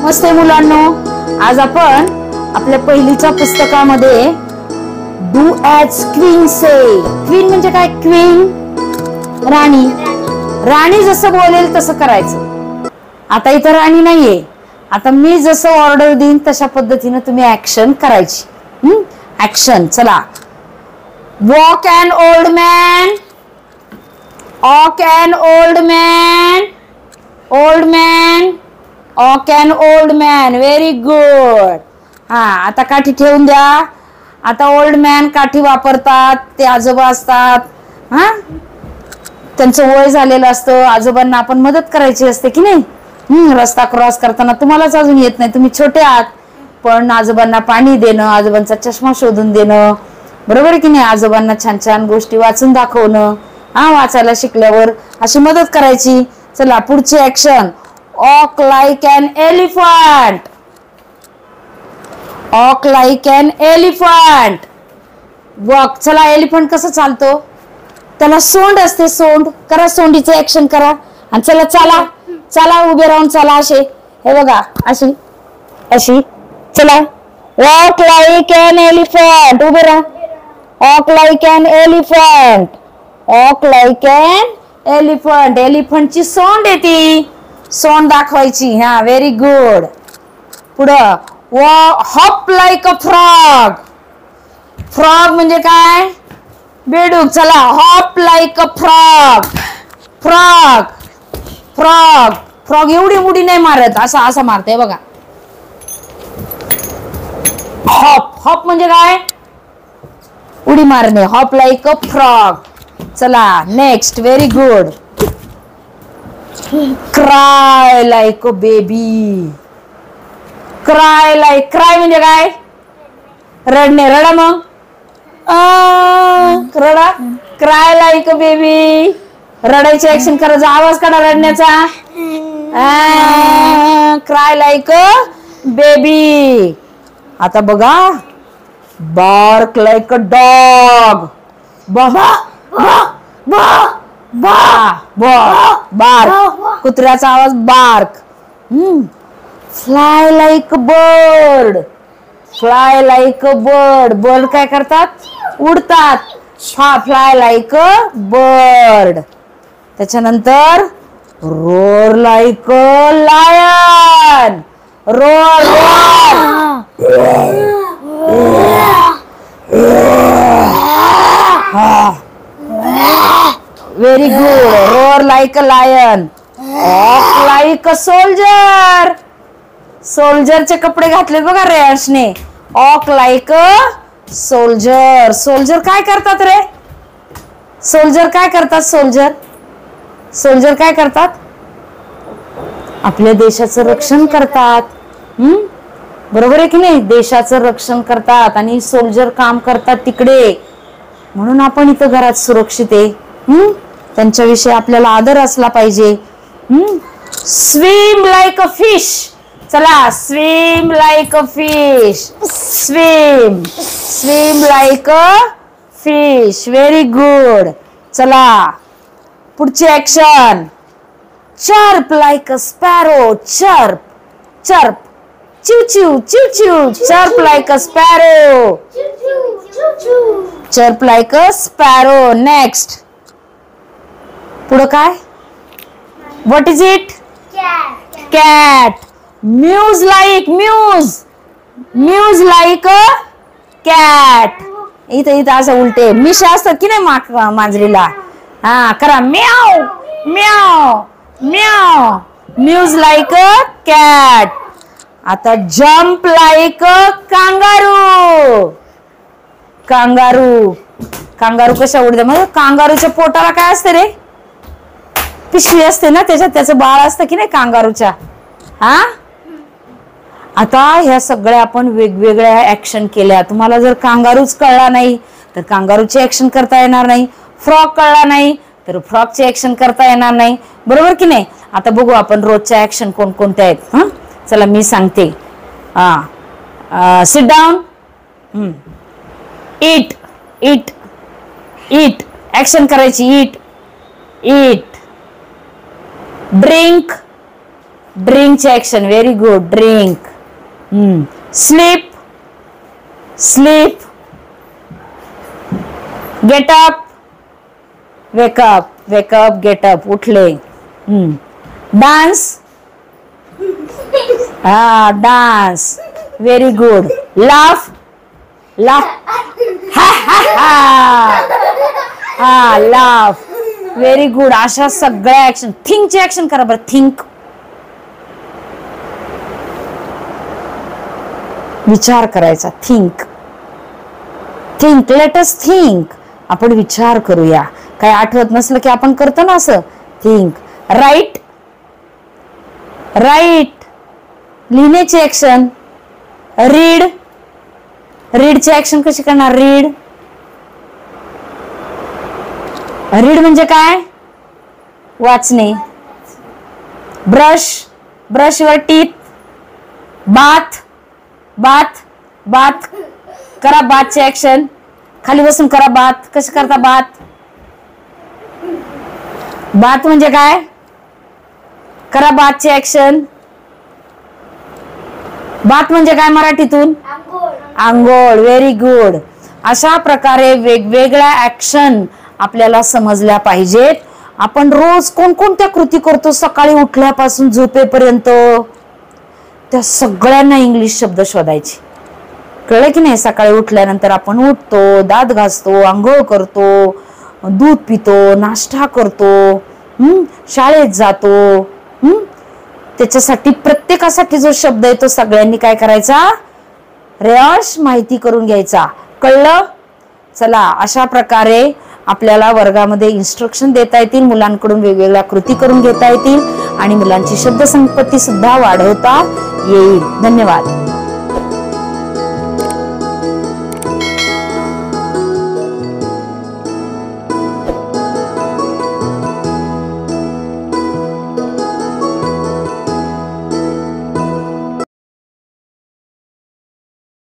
नमस्ते मुलांनो, आज आपण आपल्या पहिलीच्या पुस्तकामध्ये do as queen say. Queen म्हणजे काय? क्वीन राणी. राणी जसं बोलेल तसं करायचं. आता इथं राणी नाहीये. आता मी जसं ऑर्डर देईन तशा पद्धतीने तुम्ही ऍक्शन करायची. ऍक्शन. चला. Walk an old man. Walk an old man. Old man. Walk an old man. Very good. हा, आता काठी ठेवून द्या. आता ओल्ड मॅन काठी वापरतात. ते आजोबा असतात. हा, त्यांचं वय झालेलं असतं. आजोबांना आपण मदत करायची असते की नाही. रस्ता क्रॉस करताना तुम्हालाच अजून येत नाही, तुम्ही छोटे आहात, पण आजोबांना पाणी देणं, आजोबांचा चष्मा शोधून देणं, बरोबर आहे की नाही. आजोबांना छान छान गोष्टी वाचून दाखवणं. हा, वाचायला शिकल्यावर अशी मदत करायची. चला, पुढची action. Walk like an elephant. Walk like an elephant. Walk. चला, एलिफंट कसं चालतो? त्याला सोंड असते. सोंड करा. सोंडीचं ऍक्शन करा. आणि चला चला चला, उभे राहून चला. असे, हे बघा, अशी अशी. चला. Walk like an elephant. उभे राहा. Walk like an elephant. Walk like an elephant. एलिफंटची सोंड येते. सोंड दाखवायची. हा, व्हेरी गुड. पुढं. Hop like a frog. Frog म्हणजे काय? बेडूक. चला. Hop like a frog. Frog. Frog. Frog एवढी उडी नाही मारत, असा असा मारते बघा. हॉप. हॉप म्हणजे काय? उडी मारणे. Hop like a frog. चला, next. Very good. Cry like a baby. Cry like. Cry म्हणजे काय? रडणे. रडा मग. रडा. Cry like a baby. रडायची ऍक्शन करायचा. आवाज काढा रडण्याचा. Cry like a baby. आता बघा. Bark like a dog. बाबा बार्क. कुत्र्याचा आवाज bark. Fly like a bird. Fly like a bird. Bird काय करतात? उडतात. Fly like a bird. त्याच्यानंतर roar like a lion. Roar. Very good. Roar like a lion. Walk like a soldier. सोल्जरचे कपडे घातले बघा रेयर्सने. Walk like a soldier. Soldier काय करतात रे? सोल्जर काय करतात? सोल्जर. सोल्जर काय करतात? आपल्या देशाचं रक्षण करतात. बरोबर आहे की नाही? देशाचं रक्षण करतात आणि सोल्जर काम करतात तिकडे. म्हणून आपण इथं घरात सुरक्षित आहे. त्यांच्याविषयी आपल्याला आदर असला पाहिजे. Swim like a fish. चला. Swim like a fish. Swim. Swim like a fish. Very good. चला, पुढची action. Chirp like a sparrow. Chirp. Chirp. चिव चिव चिव चिव. Chirp like a sparrow. Chirp like a sparrow. Next. पुढं काय? What is it? Cat. Mews like. Mews. Mews like a cat. इथं इथं असं उलटे मिशा असतात की नाही मांजरीला. हा, करा. म्याव म्याव म्याव. Mews like a cat. आता jump like a kangaroo. Kangaroo. Kangaroo कशा उडते? म्हणजे कांगारूच्या पोटाला काय असते रे? पिशवी असते ना, त्याच्यात त्याचं बाळ असतं की नाही कांगारूच्या. हा, आता ह्या सगळ्या आपण वेगवेगळ्या ऍक्शन केल्या. तुम्हाला जर कांगारूच कळला नाही तर कांगारूची ऍक्शन करता येणार नाही. फ्रॉग कळला नाही तर फ्रॉगची ऍक्शन करता येणार नाही. बरोबर की नाही? आता बघू आपण रोजच्या ऍक्शन कोणकोणत्या आहेत. चला, मी सांगते. Sit down. Eat. Eat. Eat. Action करायची. ईट. ईट. ड्रिंक. ड्रिंकची action. Very good. Drink. Sleep. Sleep. Get up. Wake up. Wake up. Get up. उठले. डान्स. हा dance. Very good. Laugh. Laugh. हा लाफ. Very good. अशा सगळ्या ऍक्शन. थिंकची ऍक्शन करा बरं. Think. विचार करायचा. Think. Think. Let us think. आपण विचार करूया. काय आठवत नसलं की आपण करतो ना असं. थिंक. राईट. राईट. लिहिण्याची ऍक्शन. रीड. रीडची ऍक्शन कशी करणार. रीड. रीड म्हणजे काय. वाचणे. Brush. Brush your teeth. Bath. Bath. Bath करा. बाथची ऍक्शन. खाली बसून करा बाथ. कशी करता बाथ. बाथ म्हणजे काय. करा बाथची ऍक्शन. बाथ म्हणजे काय मराठीतून. आंघोळ. Very good. अशा प्रकारे वेगवेगळ्या ऍक्शन आपल्याला समजल्या पाहिजेत. आपण रोज कोणकोणत्या कृती करतो सकाळी उठल्यापासून झोपेपर्यंत, त्या सगळ्यांना इंग्लिश शब्द शोधायचे. कळलं की नाही. सकाळी उठल्यानंतर आपण उठतो, दात घासतो, आंघोळ करतो, दूध पितो, नाश्ता करतो, शाळेत जातो. त्याच्यासाठी प्रत्येकासाठी जो शब्द आहे तो सगळ्यांनी काय करायचा. रेवाश माहिती करून घ्यायचा. कळलं. चला अशा प्रकारे आपल्याला वर्गामध्ये इन्स्ट्रक्शन देता येतील. मुलांकडून वेगवेगळ्या कृती करून घेता येतील आणि मुलांची शब्दसंपत्ती सुद्धा वाढवता येईल. धन्यवाद.